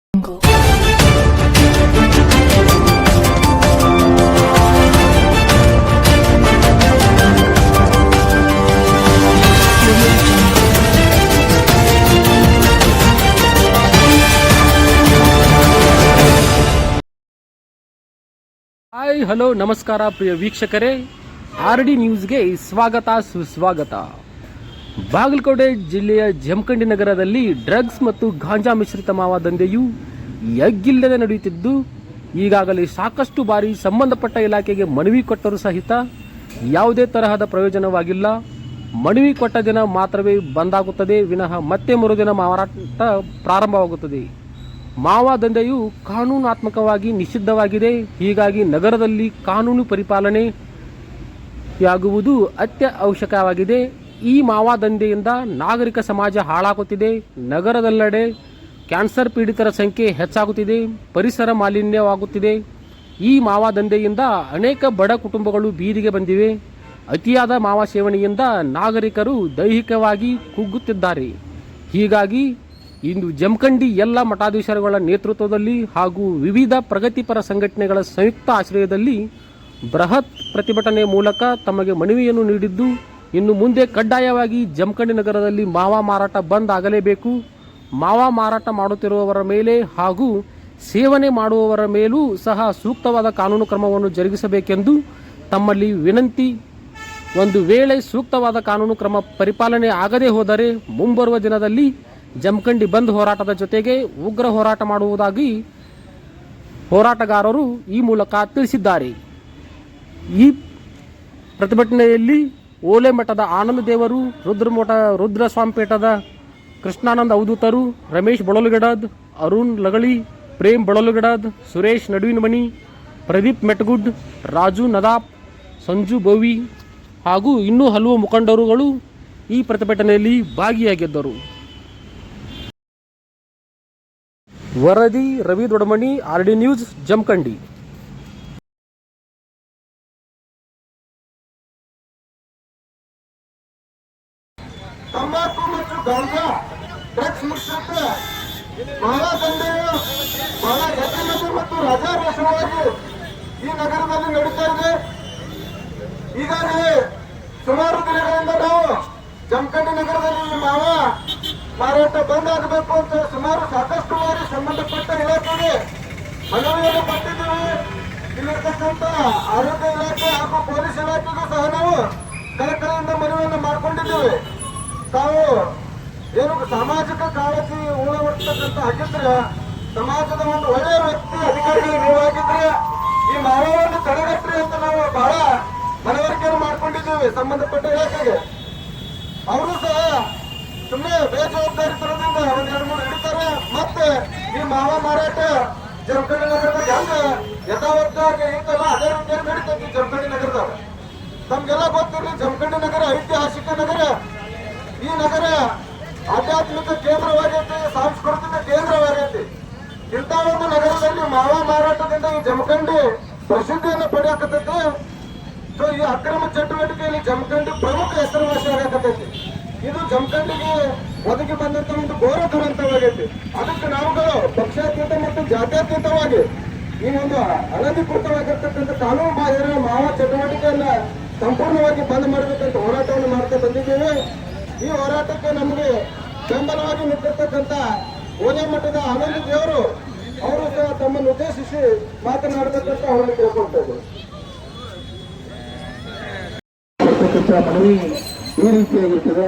Hi hello ನಮಸ್ಕಾರ ಪ್ರಿಯ ವೀಕ್ಷಕರೇ, RD ನ್ಯೂಸ್ಗೆ ಸ್ವಾಗತ ಸುಸ್ವಾಗತ. ಬಾಗಲಕೋಟೆ ಜಿಲ್ಲೆಯ ಜಮಖಂಡಿ ನಗರದಲ್ಲಿ ಡ್ರಗ್ಸ್ ಮತ್ತು ಗಾಂಜಾ ಮಿಶ್ರಿತ ಮಾವಾ ದಂಧೆಯು ಎಗ್ಗಿಲ್ಲದೆ ನಡೆಯುತ್ತಿದ್ದು, ಈಗಾಗಲೇ ಸಾಕಷ್ಟು ಬಾರಿ ಸಂಬಂಧಪಟ್ಟ ಇಲಾಖೆಗೆ ಮನವಿ ಕೊಟ್ಟರೂ ಸಹಿತ ಯಾವುದೇ ತರಹದ ಪ್ರಯೋಜನವಾಗಿಲ್ಲ. ಮನವಿ ಕೊಟ್ಟ ದಿನ ಮಾತ್ರವೇ ಬಂದಾಗುತ್ತದೆ ವಿನಃ ಮತ್ತೆ ಮರುದಿನ ಮಾರಾಟ ಪ್ರಾರಂಭವಾಗುತ್ತದೆ. ಮಾವಾ ದಂಧೆಯು ಕಾನೂನಾತ್ಮಕವಾಗಿ ನಿಷಿದ್ಧವಾಗಿದೆ. ಹೀಗಾಗಿ ನಗರದಲ್ಲಿ ಕಾನೂನು ಪರಿಪಾಲನೆಯಾಗುವುದು ಅತ್ಯವಶ್ಯಕವಾಗಿದೆ. ಈ ಮಾವಾ ದಂಧೆಯಿಂದ ನಾಗರಿಕ ಸಮಾಜ ಹಾಳಾಗುತ್ತಿದೆ. ನಗರದೆಲ್ಲೆಡೆ ಕ್ಯಾನ್ಸರ್ ಪೀಡಿತರ ಸಂಖ್ಯೆ ಹೆಚ್ಚಾಗುತ್ತಿದೆ. ಪರಿಸರ ಮಾಲಿನ್ಯವಾಗುತ್ತಿದೆ. ಈ ಮಾವಾ ದಂಧೆಯಿಂದ ಅನೇಕ ಬಡ ಕುಟುಂಬಗಳು ಬೀದಿಗೆ ಬಂದಿವೆ. ಅತಿಯಾದ ಮಾವಾ ಸೇವನೆಯಿಂದ ನಾಗರಿಕರು ದೈಹಿಕವಾಗಿ ಕುಗ್ಗುತ್ತಿದ್ದಾರೆ. ಹೀಗಾಗಿ ಇಂದು ಜಮಖಂಡಿ ಎಲ್ಲ ಮಠಾಧೀಶರುಗಳ ನೇತೃತ್ವದಲ್ಲಿ ಹಾಗೂ ವಿವಿಧ ಪ್ರಗತಿಪರ ಸಂಘಟನೆಗಳ ಸಂಯುಕ್ತ ಆಶ್ರಯದಲ್ಲಿ ಬೃಹತ್ ಪ್ರತಿಭಟನೆ ಮೂಲಕ ತಮಗೆ ಮನವಿಯನ್ನು ನೀಡಿದ್ದು, ಇನ್ನು ಮುಂದೆ ಕಡ್ಡಾಯವಾಗಿ ಜಮಖಂಡಿ ನಗರದಲ್ಲಿ ಮಾವಾ ಮಾರಾಟ ಬಂದ್ ಆಗಲೇಬೇಕು. ಮಾವಾ ಮಾರಾಟ ಮಾಡುತ್ತಿರುವವರ ಮೇಲೆ ಹಾಗೂ ಸೇವನೆ ಮಾಡುವವರ ಮೇಲೂ ಸಹ ಸೂಕ್ತವಾದ ಕಾನೂನು ಕ್ರಮವನ್ನು ಜರುಗಿಸಬೇಕೆಂದು ತಮ್ಮಲ್ಲಿ ವಿನಂತಿ. ಒಂದು ವೇಳೆ ಸೂಕ್ತವಾದ ಕಾನೂನು ಕ್ರಮ ಪರಿಪಾಲನೆ ಆಗದೇ ಹೋದರೆ ಮುಂಬರುವ ದಿನದಲ್ಲಿ ಜಮಖಂಡಿ ಬಂದ್ ಹೋರಾಟದ ಜೊತೆಗೆ ಉಗ್ರ ಹೋರಾಟ ಮಾಡುವುದಾಗಿ ಹೋರಾಟಗಾರರು ಈ ಮೂಲಕ ತಿಳಿಸಿದ್ದಾರೆ. ಈ ಪ್ರತಿಭಟನೆಯಲ್ಲಿ ಓಲೆ ಮಠದ ಆನಂದ ದೇವರು, ರುದ್ರಸ್ವಾಮಿಪೇಟದ ಕೃಷ್ಣಾನಂದ ಅವಧೂತರು, ರಮೇಶ್ ಬಳಲುಗಡದ್, ಅರುಣ್ ಲಗಳಿ, ಪ್ರೇಮ್ ಬಳಲುಗಡದ್, ಸುರೇಶ್ ನಡುವಿನಮನಿ, ಪ್ರದೀಪ್ ಮೆಟ್ಗುಡ್, ರಾಜು ನದಾಪ್, ಸಂಜು ಬೋವಿ ಹಾಗೂ ಇನ್ನೂ ಹಲವು ಮುಖಂಡರುಗಳು ಈ ಪ್ರತಿಭಟನೆಯಲ್ಲಿ ಭಾಗಿಯಾಗಿದ್ದರು. ವರದಿ ರವಿ ದೊಡಮನಿ, RD ನ್ಯೂಸ್, ಜಮಖಂಡಿ. ತಂಬಾಕು ಮತ್ತು ಗಾಂಜಾ ಡ್ರಗ್ಸ್ ಮಿಶ್ರಿತ ಮಾವಾ ದಂಧೆಯು ಬಹಳ ಗತಿಮತಿ ಮತ್ತು ರಾಜಾರೋಷವಾಗಿ ಈ ನಗರದಲ್ಲಿ ನಡೀತಾ ಇದೆ. ಈಗಾಗಲೇ ಸುಮಾರು ದಿನಗಳಿಂದ ನಾವು ಜಮಖಂಡಿ ನಗರದಲ್ಲಿ ಮಾವಾ ಮಾರಾಟ ಬಂದ್ ಆಗಬೇಕು ಅಂತ ಸಾಕಷ್ಟು ಬಾರಿ ಸಂಬಂಧಪಟ್ಟ ಇಲಾಖೆಗೆ ಮನವಿಯನ್ನು ಕೊಟ್ಟಿದ್ದೇವೆ. ಇಲ್ಲಿರ್ತಕ್ಕಂಥ ಆರೋಗ್ಯ ಇಲಾಖೆ ಹಾಗೂ ಪೊಲೀಸ್ ಇಲಾಖೆಗೂ ಸಹ ನಾವು ಕಳಕಳಿಯಿಂದ ಮನವಿಯನ್ನು ಮಾಡಿಕೊಂಡಿದ್ದೇವೆ. ತಾವು ಏನು ಸಾಮಾಜಿಕ ಕಾಳಜಿ ಉಳವರ್ತಕ್ಕಂಥ ಆಗಿದ್ರೆ, ಸಮಾಜದ ಒಂದು ಒಳ್ಳೆಯ ವ್ಯಕ್ತಿ ಅಧಿಕಾರಿಗಳು ನೀವಾಗಿದ್ರೆ ಈ ಮಾನವವನ್ನು ತಡೆಗಟ್ಟ್ರಿ ಅಂತ ನಾವು ಬಹಳ ಮನವರಿಕೆಯನ್ನು ಮಾಡಿಕೊಂಡಿದ್ದೇವೆ ಸಂಬಂಧಪಟ್ಟ ಇಲಾಖೆಗೆ. ಅವರು ಸಹ ಸುಮ್ಮನೆ ಬೇಜವಾಬ್ದಾರಿತನದಿಂದ ಒಂದೆರಡು ಮೂರು ಹಿಡಿತಾರೆ. ಮತ್ತೆ ಈ ಮಾವಾ ಮಾರಾಟ ಜಮಖಂಡಿ ನಗರದಲ್ಲಿ ಹೆಂಗ ಯಥಾವತ್ತಾಗಿ ಇರ್ತಲ್ಲ ಅದೇ ರೀತಿಯಾಗಿ ನಡೀತೈತಿ ಜಮಖಂಡಿ ನಗರದಾಗ. ತಮ್ಗೆಲ್ಲ ಗೊತ್ತಿರಲಿ, ಜಮಖಂಡಿ ನಗರ ಐತಿಹಾಸಿಕ ನಗರ. ಈ ನಗರ ಆಧ್ಯಾತ್ಮಿಕ ಕೇಂದ್ರವಾಗೈತಿ, ಸಾಂಸ್ಕೃತಿಕ ಕೇಂದ್ರವಾಗೈತಿ. ಇಂಥ ಒಂದು ನಗರದಲ್ಲಿ ಮಾವಾ ಮಾರಾಟದಿಂದ ಈ ಜಮಖಂಡಿ ಪ್ರಸಿದ್ಧಿಯನ್ನು ಪಡೆಯಕತ್ತೈತಿ. ಸೊ ಈ ಅಕ್ರಮ ಚಟುವಟಿಕೆಯಲ್ಲಿ ಜಮಖಂಡಿ ಪ್ರಮುಖ ಹೆಸರುವಾಸಿ ಆಗಕತ್ತೈತಿ. ಇದು ಜಮಖಂಡಿಗೆ ಒದಗಿ ಬಂದಂತ ಒಂದು ಘೋರ ದುರಂತವಾಗೈತಿ. ಅದಕ್ಕೆ ನಾವುಗಳು ಪಕ್ಷಾತೀತ ಮತ್ತು ಜಾತ್ಯತೀತವಾಗಿ ಈ ಒಂದು ಅನಧಿಕೃತವಾಗಿರ್ತಕ್ಕಂಥ ಕಾನೂನು ಬಾಹಿರ ಮಾವಾ ಚಟುವಟಿಕೆಯನ್ನ ಸಂಪೂರ್ಣವಾಗಿ ಬಂದ್ ಮಾಡಬೇಕಂತ ಹೋರಾಟವನ್ನು ಮಾಡ್ತಾ ಬಂದಿದ್ದೇವೆ. ಈ ಹೋರಾಟಕ್ಕೆ ನಮಗೆ ಬೆಂಬಲವಾಗಿ ನಿಂತಿರ್ತಕ್ಕಂಥ ಓಲೆ ಮಠದ ಆನಂದ ದೇವರು ಅವರು ಸಹ ತಮ್ಮನ್ನು ಉದ್ದೇಶಿಸಿ ಮಾತನಾಡಬೇಕಂತ ಅವರನ್ನು ಕೇಳ್ಕೊಳ್ತಾ ಮನವಿ ಈ ರೀತಿಯಾಗಿರ್ತದೆ.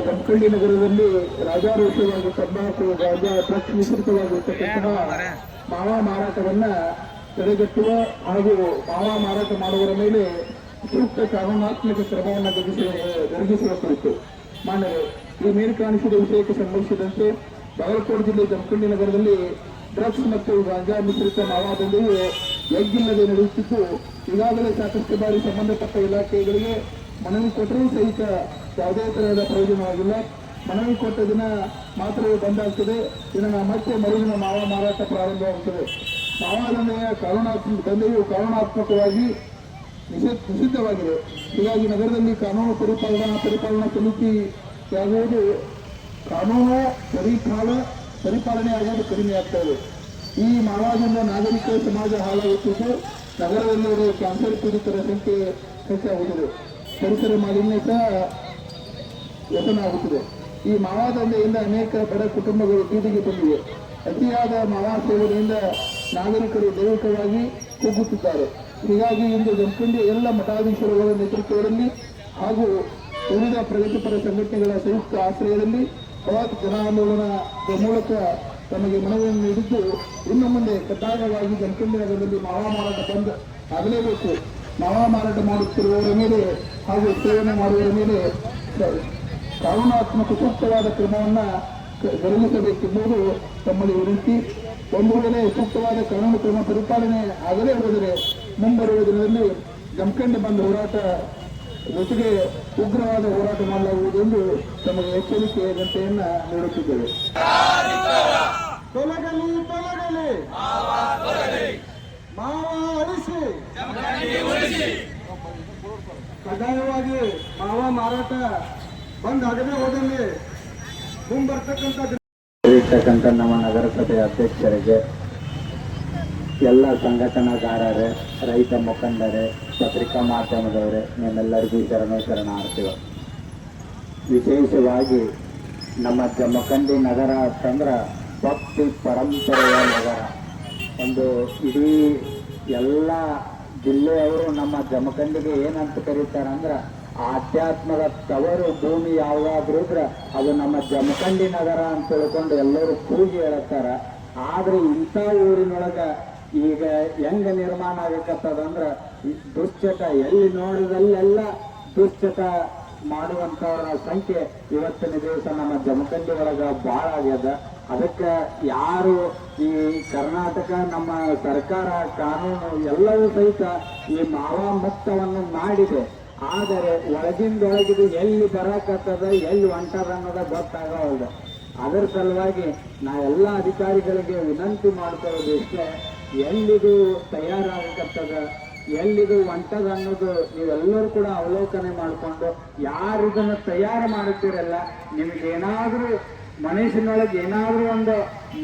ಜಮಖಂಡಿ ನಗರದಲ್ಲಿ ರಾಜಾರೋಷವಾಗಿ ತಂಬಾಕು, ಗಾಂಜಾ, ಡ್ರಗ್ಸ್ ಮಿಶ್ರಿತವಾಗಿರ್ತಕ್ಕಂತಹ ಮಾವಾ ಮಾರಾಟವನ್ನ ತಡೆಗಟ್ಟುವ ಹಾಗೂ ಮಾವಾ ಮಾರಾಟ ಮಾಡುವವರ ಮೇಲೆ ಸೂಕ್ತ ಕಾನೂನಾತ್ಮಕ ಕ್ರಮವನ್ನು ಜರುಗಿಸುವ ಕುರಿತು ಮಾನ್ಯರು ಈ ಮೇಲೆ ಕಾಣಿಸಿದ ವಿಷಯಕ್ಕೆ ಸಂಬಂಧಿಸಿದಂತೆ ಬಾಗಲಕೋಟೆ ಜಿಲ್ಲೆ ಜಮಖಂಡಿ ನಗರದಲ್ಲಿ ಡ್ರಗ್ಸ್ ಮತ್ತು ಗಾಂಜಾ ಮಿಶ್ರಿತ ಮಾವಾ ದಂಧೆಯು ಎಗ್ಗಿಲ್ಲದೆ ನಡೆಯುತ್ತಿದ್ದು, ಈಗಾಗಲೇ ಸಾಕಷ್ಟು ಬಾರಿ ಸಂಬಂಧಪಟ್ಟ ಇಲಾಖೆಗಳಿಗೆ ಮನವಿ ಕೊಟ್ಟರೂ ಸಹಿತ ಯಾವುದೇ ತರಹದ ಪ್ರಯೋಜನವಾಗಿಲ್ಲ. ಮನವಿ ಕೊಟ್ಟ ದಿನ ಮಾತ್ರವೇ ಬಂದಾಗ್ತದೆ. ಇದನ್ನ ಮತ್ತೆ ಮರುದಿನ ಮಾವಾ ಮಾರಾಟ ಪ್ರಾರಂಭವಾಗುತ್ತದೆ. ಮಾವಾ ದಂಧೆಯು ಕಾನೂನಾತ್ಮಕವಾಗಿ ನಿಷಿದ್ಧವಾಗಿದೆ. ಹೀಗಾಗಿ ನಗರದಲ್ಲಿ ಕಾನೂನು ಪರಿಪಾಲನಾ ಸಮಿತಿ ಯಾವುದು ಕಾನೂನು ಪರಿಪಾಲನೆ ಆಗೋದು ಕಡಿಮೆ ಆಗ್ತಾ ಇದೆ. ಈ ಮಾವಾದಿಂದ ನಾಗರಿಕ ಸಮಾಜ ಹಾಳಾಗುತ್ತಿದ್ದು ನಗರದಲ್ಲಿರುವ ಕ್ಯಾನ್ಸರ್ ಪೀಡಿತರ ಸಂಖ್ಯೆ ಹೆಚ್ಚಾಗುತ್ತದೆ. ಪರಿಸರ ಮಾಲಿನ್ಯ ಸಹ ವ್ಯಸನ ಆಗುತ್ತಿದೆ. ಈ ಮಾವಾ ದಂಧೆಯಿಂದ ಅನೇಕ ಬಡ ಕುಟುಂಬಗಳು ಬೀದಿಗೆ ಬಂದಿವೆ. ಅತಿಯಾದ ಮಾವಾ ಸೇವನೆಯಿಂದ ನಾಗರಿಕರು ದೈಹಿಕವಾಗಿ ಕುಗ್ಗುತ್ತಿದ್ದಾರೆ. ಹೀಗಾಗಿ ಇಂದು ಜಮಖಂಡಿಯ ಎಲ್ಲ ಮಠಾಧೀಶರುಗಳ ನೇತೃತ್ವದಲ್ಲಿ ಹಾಗೂ ವಿವಿಧ ಪ್ರಗತಿಪರ ಸಂಘಟನೆಗಳ ಸಂಯುಕ್ತ ಆಶ್ರಯದಲ್ಲಿ ಬೃಹತ್ ಜನ ಆಂದೋಲನದ ಮೂಲಕ ತಮಗೆ ಮನವಿಯನ್ನು ನೀಡಿದ್ದು, ಇನ್ನು ಮುಂದೆ ಕಡ್ಡಾಯವಾಗಿ ಜಮಖಂಡಿ ನಗರದಲ್ಲಿ ಮಾವಾ ಮಾರಾಟ ಬಂದ್ ಆಗಲೇಬೇಕು. ಮಾವಾ ಮಾರಾಟ ಮಾಡುತ್ತಿರುವವರ ಮೇಲೆ ಹಾಗೂ ಸೇವನೆ ಮಾಡುವವರ ಮೇಲೆ ಕಾನೂನಾತ್ಮಕ ಸೂಕ್ತವಾದ ಕ್ರಮವನ್ನು ಜರುಗಿಸಬೇಕೆಂಬುದು ತಮ್ಮಲ್ಲಿ ವಿನಂತಿ. ಒಂದು ವೇಳೆ ಸೂಕ್ತವಾದ ಕಾನೂನು ಕ್ರಮ ಪರಿಪಾಲನೆ ಆಗದೇ ಹೋದರೆ ಮುಂಬರುವ ದಿನದಲ್ಲಿ ಜಮಖಂಡಿ ಬಂದ್ ಹೋರಾಟ ಜೊತೆಗೆ ಉಗ್ರವಾದ ಹೋರಾಟ ಮಾಡಲಾಗುವುದು ಎಂದು ತಮಗೆ ಎಚ್ಚರಿಕೆ ಗಂಟೆಯನ್ನ ನೀಡುತ್ತಿದ್ದೇವೆ. ತೊಲಗಲಿ ತೊಲಗಲಿ ಮಾವ ಅಳಿಸಿ, ಕಡ್ಡಾಯವಾಗಿ ಮಾವ ಮಾರಾಟ ಬಂದ್ ಆಗದೆ ಹೋದಲ್ಲಿ ಇರ್ತಕ್ಕಂಥ ನಮ್ಮ ನಗರಸಭೆ ಅಧ್ಯಕ್ಷರಿಗೆ, ಎಲ್ಲ ಸಂಘಟನಾಗಾರರೇ, ರೈತ ಮುಖಂಡರೇ, ಪತ್ರಿಕಾ ಮಾಧ್ಯಮದವರೇ, ನಿಮ್ಮೆಲ್ಲರಿಗೂ ಶರಣಾರ್ಥಿಗಳು. ವಿಶೇಷವಾಗಿ ನಮ್ಮ ಜಮಖಂಡಿ ನಗರ ಅಂತಂದ್ರೆ ಭಕ್ತಿ ಪರಂಪರೆಯ ನಗರ. ಒಂದು ಇಡೀ ಎಲ್ಲ ಜಿಲ್ಲೆಯವರು ನಮ್ಮ ಜಮಖಂಡಿಗೆ ಏನಂತ ಕರೀತಾರಂದ್ರೆ ಆಧ್ಯಾತ್ಮದ ತವರು ಭೂಮಿ ಯಾವುದಾದ್ರೂ ಇದ್ರೆ ಅದು ನಮ್ಮ ಜಮಖಂಡಿ ನಗರ ಅಂತ ತಿಳ್ಕೊಂಡು ಎಲ್ಲರೂ ಕೂಗಿ ಹೇಳತ್ತಾರ. ಆದ್ರೆ ಇಂಥ ಊರಿನೊಳಗ ಈಗ ಹೆಂಗ ನಿರ್ಮಾಣ ಆಗಕತ್ತದಂದ್ರ ದುಶ್ಚಟ ಎಲ್ಲಿ ನೋಡಿದಲ್ಲೆಲ್ಲ ದುಶ್ಚಟ ಮಾಡುವಂತವರ ಸಂಖ್ಯೆ ಇವತ್ತಿನ ದಿವಸ ನಮ್ಮ ಜಮಖಂಡಿ ಒಳಗ ಬಹಳ ಆಗ್ಯದ. ಅದಕ್ಕೆ ಯಾರು ಈ ಕರ್ನಾಟಕ ನಮ್ಮ ಸರ್ಕಾರ ಕಾನೂನು ಎಲ್ಲವೂ ಸಹಿತ ಈ ಮಾವಾ ಮುಕ್ತವನ್ನು ಮಾಡಿದೆ. ಆದರೆ ಒಳಗಿಂದೊಳಗಿದು ಎಲ್ಲಿ ಬರಕತ್ತದ ಎಲ್ಲಿ ಹೊಂಟದ ಅನ್ನೋದ ಗೊತ್ತಾಗವಲ್ದು. ಅದರ ಸಲುವಾಗಿ ನಾ ಎಲ್ಲ ಅಧಿಕಾರಿಗಳಿಗೆ ವಿನಂತಿ ಮಾಡ್ಕೊಳ್ಳೋದು ಇಷ್ಟೇ, ಎಲ್ಲಿದು ತಯಾರಾಗಕತ್ತದ ಎಲ್ಲಿದು ಹೊಂಟದ ಅನ್ನೋದು ನೀವೆಲ್ಲರೂ ಕೂಡ ಅವಲೋಕನೆ ಮಾಡಿಕೊಂಡು ಯಾರು ಇದನ್ನು ತಯಾರು ಮಾಡುತ್ತೀರಲ್ಲ, ನಿಮ್ಗೇನಾದ್ರೂ ಮನುಷ್ಯನೊಳಗೆ ಏನಾದ್ರೂ ಒಂದು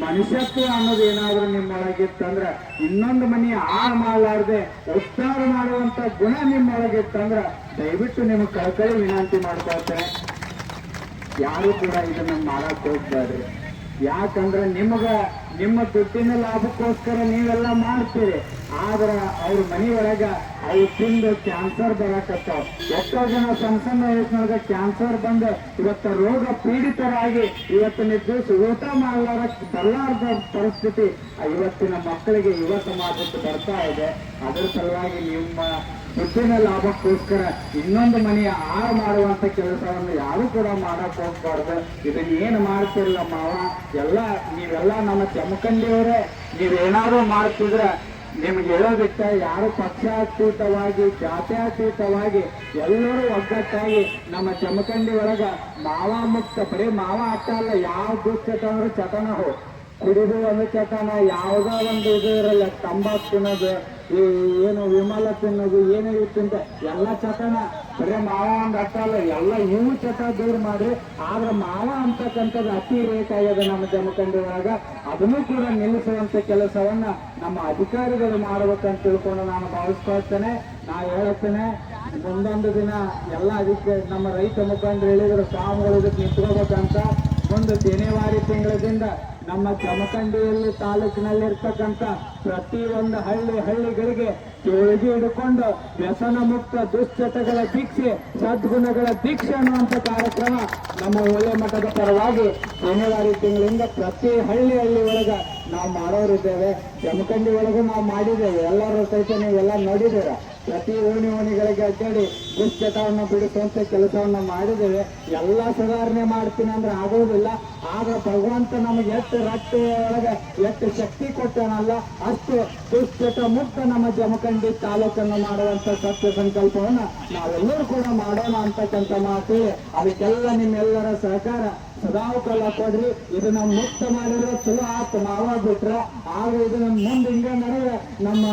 ಮನುಷ್ಯತ್ವ ಅನ್ನೋದು ಏನಾದ್ರೂ ನಿಮ್ಮೊಳಗಿತ್ತಂದ್ರೆ ಇನ್ನೊಂದು ಮನೆ ಹಾಳು ಮಾಡಲಾರ್ದೆ ಉದ್ಧಾರ ಮಾಡುವಂತ ಗುಣ ನಿಮ್ಮೊಳಗಿತ್ತಂದ್ರೆ ದಯವಿಟ್ಟು ನಿಮಗೆ ಕಳಕಳಿ ವಿನಂತಿ ಮಾಡ್ಕೊಳ್ತೇನೆ, ಯಾರು ಕೂಡ ಇದನ್ನ ಮಾಡಕ್ ಹೋಗ್ಬೇಡ್ರಿ. ಯಾಕಂದ್ರೆ ನಿಮ್ಮ ದುಡ್ಡಿನ ಲಾಭಕ್ಕೋಸ್ಕರ ನೀವೆಲ್ಲ ಮಾಡ್ತೀರಿ. ಆದ್ರ ಅವ್ರ ಮನೆಯೊಳಗ ಅವು ತಿಂದು ಕ್ಯಾನ್ಸರ್ ಬರಕತ್ತಾವ. ಎಷ್ಟೋ ಜನ ಸಣ್ಣ ವಯಸ್ಸಿನೊಳಗ ಕ್ಯಾನ್ಸರ್ ಬಂದು ಇವತ್ತು ರೋಗ ಪೀಡಿತರಾಗಿ ಇವತ್ತಿನ ದಿವಸ ಊಟ ಬರಲಾರ್ದ ಪರಿಸ್ಥಿತಿ ಇವತ್ತಿನ ಮಕ್ಕಳಿಗೆ ಯುವ ಸಮಾಜಕ್ಕೆ ಬರ್ತಾ ಇದೆ. ಅದರ ಸಲುವಾಗಿ ನಿಮ್ಮ ದುಡ್ಡಿನ ಲಾಭಕ್ಕೋಸ್ಕರ ಇನ್ನೊಂದು ಮನೆಯ ಹಾಳು ಮಾಡುವಂತ ಕೆಲಸವನ್ನು ಯಾರು ಕೂಡ ಮಾಡಕ್ ಹೋಗ್ಬಾರ್ದು. ಇದನ್ನ ಏನು ಮಾಡ್ತಿರಲ್ಲ ಮಾವ, ನೀವೆಲ್ಲ ನಮ್ಮ ಜಮಖಂಡಿಯವರೇ, ನೀವೇನಾದ್ರೂ ಮಾಡ್ತಿದ್ರೆ ನಿಮ್ಗೆ ಹೇಳೋದಿಟ್ಟ ಯಾರು ಪಕ್ಷಾತೀತವಾಗಿ ಜಾತ್ಯಾತೀತವಾಗಿ ಎಲ್ಲರೂ ಒಗ್ಗಟ್ಟಾಗಿ ನಮ್ಮ ಜಮಖಂಡಿ ಒಳಗ ಮಾವಾ ಮುಕ್ತ, ಬರೀ ಮಾವ ಅಟ್ಟ ಅಲ್ಲ, ಯಾವ ದುಶ್ಚಟ ಅಂದ್ರೆ ಚಟನವು ಕುಡಿದು ಒಂದು ಚಟನ, ಯಾವುದೋ ಒಂದು ಇದು ಇರಲ್ಲ, ತಂಬಾಕು ತಿನ್ನೋದು, ಈ ಏನು ವಿಮಲ ತಿನ್ನೋದು, ಏನು ಇವು ತಿಂತ ಎಲ್ಲ ಚಟನ. ಬರೀ ಮಾವ ಒಂದು ಅಟ್ಟ ಅಲ್ಲ, ಎಲ್ಲ ಇವು ಚಟ ದೂರ ಮಾಡ್ರಿ. ಆದ್ರೆ ಮಾವ ಅಂತಕ್ಕಂಥದ್ದು ಅತಿ ರೇಟ್ ಆಗ್ಯದ ನಮ್ಮ ಜಮಖಂಡಿ ಒಳಗ. ಅದನ್ನು ಕೂಡ ನಿಲ್ಲಿಸುವಂತ ಕೆಲಸವನ್ನ ನಮ್ಮ ಅಧಿಕಾರಿಗಳು ಮಾಡ್ಬೇಕಂತ ತಿಳ್ಕೊಂಡು ನಾನು ಭಾವಿಸ್ಕೊಳ್ತೇನೆ. ನಾ ಹೇಳುತ್ತೇನೆ, ಮುಂದೊಂದು ದಿನ ಎಲ್ಲ ಅದಕ್ಕೆ ನಮ್ಮ ರೈತ ಮುಖಂಡರು ಹೇಳಿದ್ರು ಸ್ವಾಮಿಗಳು ಇದಕ್ಕೆ ನಿಂತ್ಕೋಬೇಕಂತ. ಒಂದು ಜನವರಿ ತಿಂಗಳದಿಂದ ನಮ್ಮ ಜಮಖಂಡಿಯಲ್ಲಿ ತಾಲೂಕಿನಲ್ಲಿರ್ತಕ್ಕಂಥ ಪ್ರತಿ ಒಂದು ಹಳ್ಳಿಗಳಿಗೆ ಜೋಳಿಗೆ ಹಿಡ್ಕೊಂಡು ವ್ಯಸನ ಮುಕ್ತ ದುಶ್ಚಟಗಳ ದೀಕ್ಷೆ, ಸದ್ಗುಣಗಳ ದೀಕ್ಷೆ ಅನ್ನುವಂಥ ಕಾರ್ಯಕ್ರಮ ನಮ್ಮ ಒಳ್ಳೆ ಮಠದ ಪರವಾಗಿ ಜನವರಿ ತಿಂಗಳಿಂದ ಪ್ರತಿ ಹಳ್ಳಿ ಒಳಗ ನಾವು ಮಾಡೋರಿದ್ದೇವೆ. ಜಮಖಂಡಿ ಒಳಗೂ ನಾವು ಮಾಡಿದ್ದೇವೆ, ಎಲ್ಲರೂ ಸಹಿತ ನೀವೆಲ್ಲ ನೋಡಿದ್ದೀರ. ಪ್ರತಿ ಓಣಿಗಳಿಗೆ ಅಡ್ಡಾಡಿ ದುಶ್ಚಟವನ್ನು ಬಿಡಿಸುವಂತ ಕೆಲಸವನ್ನು ಮಾಡಿದ್ದೇವೆ. ಎಲ್ಲ ಸುಧಾರಣೆ ಮಾಡ್ತೀನಿ ಅಂದ್ರೆ ಆಗೋದಿಲ್ಲ. ಆಗ ಭಗವಂತ ನಮಗೆ ಎಷ್ಟು ರಟ್ಟು ಒಳಗೆ ಎಷ್ಟು ಶಕ್ತಿ ಕೊಟ್ಟನಲ್ಲ, ಅಷ್ಟು ದುಶ್ಚಟ ಮುಕ್ತ ನಮ್ಮ ಜಮಖಂಡಿ ತಾಲೂಕನ್ನು ಮಾಡುವಂತ ಸತ್ಯ ಸಂಕಲ್ಪವನ್ನ ನಾವೆಲ್ಲರೂ ಕೂಡ ಮಾಡೋಣ ಅಂತಕ್ಕಂಥ ಮಾತು. ಅದಕ್ಕೆಲ್ಲ ನಿಮ್ಮೆಲ್ಲರ ಸಹಕಾರ ಸದಾವಕಾಲ ಕೊಡ್ರಿ. ಇದನ್ನ ಮುಕ್ತ ಮಾಡಿದ್ರೆ ಚಲೋ ಆತು, ಮಾವ ಬಿಟ್ರೆ. ಆಗ ಇದನ್ನ ಮುಂದೆ ಹಿಂಗೆ ನಡೆದ್ರೆ ನಮ್ಮ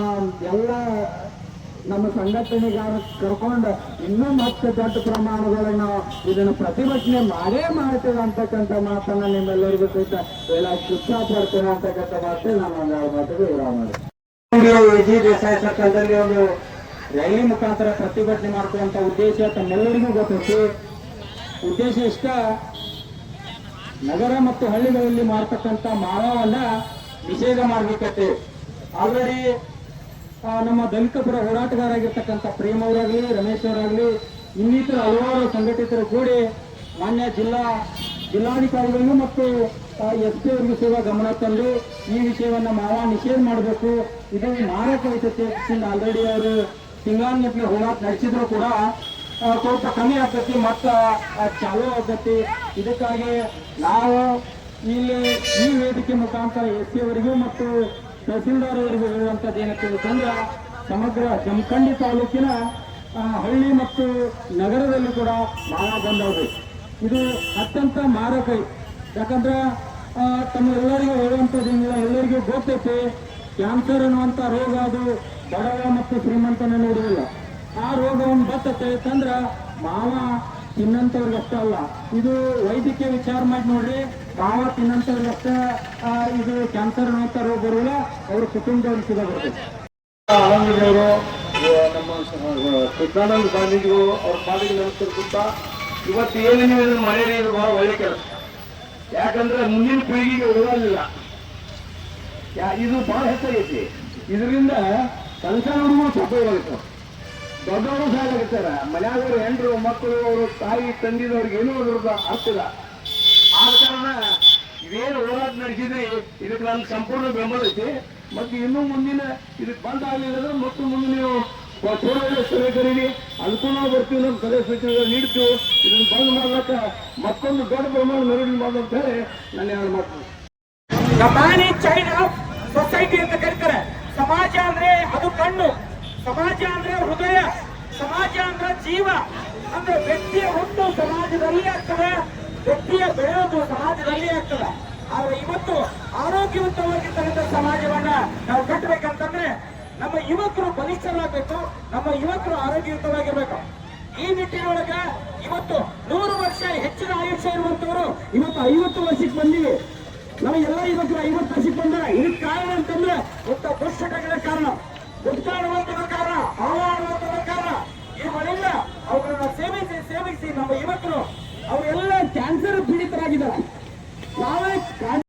ಎಲ್ಲ ನಮ್ಮ ಸಂಘಟನೆಗಾರ ಕರ್ಕೊಂಡು ಇನ್ನೂ ಮತ್ತೆ ದೊಡ್ಡ ಪ್ರಮಾಣದೊಳಗೆ ನಾವು ಇದನ್ನು ಪ್ರತಿಭಟನೆ ಮಾಡೇ ಮಾಡ್ತೇವೆ ಅಂತಕ್ಕಂಥ ಮಾತನ್ನ ನಿಮ್ಮೆಲ್ಲರಿಗೂ ಸಹಿತ ಹೇಳಕ್ಕೆ ಇಚ್ಛಾ ಪಡ್ತೇವೆ ಅಂತಕ್ಕಂಥ ಮಾತು ನಾನು ಒಂದು ಮಾತಿಗೆ ವಿರಾಮ ಮಾಡಿ ಜಿ ದೇಸಾಯಿ ಸರ್ಕಾರದಲ್ಲಿ ಒಂದು ರ್ಯಾಲಿ ಮುಖಾಂತರ ಪ್ರತಿಭಟನೆ ಮಾಡ್ಕೊಳ್ಳುವಂತ ಉದ್ದೇಶ ತಮ್ಮೆಲ್ಲರಿಗೂ ಗೊತ್ತೈತಿ. ಉದ್ದೇಶ ಇಷ್ಟ, ನಗರ ಮತ್ತು ಹಳ್ಳಿಗಳಲ್ಲಿ ಮಾಡ್ತಕ್ಕಂಥ ಮಾನವನ್ನ ನಿಷೇಧ ಮಾಡಬೇಕತ್ತೆ. ಆಲ್ರೆಡಿ ನಮ್ಮ ದಲಿತ ಪರ ಹೋರಾಟಗಾರಾಗಿರ್ತಕ್ಕಂಥ ಪ್ರೇಮ್ ಅವರಾಗಲಿ, ರಮೇಶ್ ಅವರಾಗಲಿ, ಇನ್ನಿತರ ಹಲವಾರು ಸಂಘಟಿತರು ಕೂಡಿ ಮಾನ್ಯ ಜಿಲ್ಲಾಧಿಕಾರಿಗಳಿಗೂ ಮತ್ತು SP ಅವರಿಗೂ ಸೇವಾ ಗಮನ ತಂದು ಈ ವಿಷಯವನ್ನ ಮಾವ ನಿಷೇಧ ಮಾಡಬೇಕು, ಇದು ಮಾರಕ ಐತೈತೆ. ಆಲ್ರೆಡಿ ಅವರು ತಿಂಗಳಾನ್ಗಟ್ಟಲೆ ಹೋರಾಟ ನಡೆಸಿದ್ರು ಕೂಡ ಸ್ವಲ್ಪ ಕಮ್ಮಿ ಆಗ್ತೈತಿ, ಮತ್ತ ಚಾಲೂ ಆಗ್ತೈತಿ. ಇದಕ್ಕಾಗಿ ನಾವು ಇಲ್ಲಿ ಈ ವೇದಿಕೆ ಮುಖಾಂತರ SP ಅವರಿಗೂ ಮತ್ತು ತಹಸೀಲ್ದಾರ್ ಅವರಿಗೂ ಹೇಳುವಂಥದ್ದು ಏನಂತ ಅಂತಂದ್ರೆ, ಸಮಗ್ರ ಜಮಖಂಡಿ ತಾಲೂಕಿನ ಹಳ್ಳಿ ಮತ್ತು ನಗರದಲ್ಲಿ ಕೂಡ ಮಾವ ಬಂದವು. ಇದು ಅತ್ಯಂತ ಮಾರಕ. ಯಾಕಂದ್ರೆ ತಮ್ಮೆಲ್ಲರಿಗೂ ಹೇಳುವಂಥದ್ದು ಏನಿಲ್ಲ, ಎಲ್ಲರಿಗೂ ಗೊತ್ತೈತಿ ಕ್ಯಾನ್ಸರ್ ಅನ್ನುವಂಥ ರೋಗ ಅದು ಬಡವ ಮತ್ತು ಶ್ರೀಮಂತನ ನೋಡುವುದಿಲ್ಲ. ಆ ರೋಗವನ್ನು ಬರ್ತೈತೆ ಅಂತಂದ್ರೆ ಮಾವ ತಿನ್ನಂಥವ್ರಿಗೆ ಅಷ್ಟೇ ಅಲ್ಲ, ಇದು ವೈದ್ಯಕೀಯ ವಿಚಾರ ಮಾಡಿ ನೋಡ್ರಿ, ಮಾವ ತಿನ್ನಂಥವ್ರಿಗೆ ಅಷ್ಟೇ ಇದು ಕ್ಯಾನ್ಸರ್ ಅನ್ನುವಂಥ ರೋಗ ಬರೋಲ್ಲ, ಅವ್ರ ಕುಟುಂಬದವ್ರಿಗೆ ಸಿಗ ಬರ್ತೈತೆ. ಆನಂದವರು ನಮ್ಮ ಕೃಷ್ಣಾನಂದ ಗಾಂಧೀಜಿಗಳು ಅವ್ರ ಪಾಲಿಗೆ ನಮಸ್ಕರಿಸುತ್ತಾ, ಇವತ್ತು ಏನು ನೀವು ಇದನ್ನು ಮನೆಯಲ್ಲಿ ಇದು ಬಹಳ ಒಳ್ಳೆ ಕೆಲಸ. ಯಾಕಂದ್ರೆ ಮುಂದಿನ ಪೀಳಿಗೆಗೆ ಉಳಿಯಲಿಲ್ಲ, ಇದು ಬಹಳ ಹೆಚ್ಚಾಗೈತಿ. ಇದರಿಂದ ಸಣ್ಣ ಸಣ್ಣ ಹುಡುಗರು ಸತ್ತೋಗ್ತಾರೆ, ದೊಡ್ಡವರು ಸಾಲಾಗಿರ್ತಾರ. ಮನ್ಯಾಗವರು ಹೆಂಡ್ರು ಮಕ್ಕಳು ಅವರು ತಾಯಿ ತಂದಿದವ್ರಿಗೆ ಏನೂ ಅದ್ರದ್ದು ಆಗ್ತಿಲ್ಲ. ಆದ ಕಾರಣ ಇದೇನು ಹೋರಾಟ ನಡೆಸಿದ್ರಿ ಇದಕ್ಕೆ ನನ್ನ ಸಂಪೂರ್ಣ ಬೆಂಬಲ ಐತಿ. ಮತ್ತು ಇನ್ನೂ ಮುಂದಿನ ಇದಕ್ಕೆ ಬಂದ್ ಆಗಲಿಲ್ಲ ಅಂದ್ರೆ ಮತ್ತು ಮುಂದೆ ನೀವು ಚೋಳ ಕರೀರಿ, ಅದಕ್ಕೂ ನಾವು ಬರ್ತೀವಿ, ನಮ್ಮ ಸದಸ್ಯ ನೀಡ್ತೀವಿ. ಇದನ್ನು ಬಂದ್ ಮಾಡ್ಲಕ್ಕ ಮತ್ತೊಂದು ದೊಡ್ಡ ಪ್ರಮಾಣ ಮೆರವಣಿಗೆ ಮಾಡೋದು ಅಂತ ಹೇಳಿ ನಾನು ಯಾರು ಮಾಡ್ತೀನಿ. Man in chain of society ಅಂತ ಕರೀತಾರೆ. ಸಮಾಜ ಅಂದ್ರೆ ಅದು ಕಣ್ಣು, ಸಮಾಜ ಅಂದ್ರೆ ಹೃದಯ, ಸಮಾಜ ಅಂದ್ರೆ ಜೀವ. ಅಂದ್ರೆ ವ್ಯಕ್ತಿಯ ಹುಟ್ಟು ಸಮಾಜದಲ್ಲಿ ಆಗ್ತದೆ, ವ್ಯಕ್ತಿಯ ಬೆಳೆಯೋದು ಸಮಾಜದಲ್ಲಿ ಆಗ್ತದೆ. ಆದ್ರೆ ಇವತ್ತು ಆರೋಗ್ಯವಂತವಾಗಿರ್ತಕ್ಕಂಥ ಸಮಾಜವನ್ನ ನಾವು ಕಟ್ಟಬೇಕಂತಂದ್ರೆ ನಮ್ಮ ಯುವಕರು ಬಲಿಷ್ಠರಾಗಬೇಕು, ನಮ್ಮ ಯುವಕರು ಆರೋಗ್ಯಯುತವಾಗಿರ್ಬೇಕು. ಈ ನಿಟ್ಟಿನೊಳಗ ಇವತ್ತು 100 ವರ್ಷ ಹೆಚ್ಚಿನ ಆಯುಷ್ಯ ಇರುವಂತವರು ಇವತ್ತು 50 ವರ್ಷಕ್ಕೆ ಬಂದಿವೆ. ನಮಗೆಲ್ಲ ಯುವಕರು 50 ವರ್ಷಕ್ಕೆ ಬಂದ್ರೆ ಇದಕ್ಕೆ ಕಾರಣ ಅಂತಂದ್ರೆ ಒಬ್ಬ ದುಶ್ಚಟಗಳ ಕಾರಣ.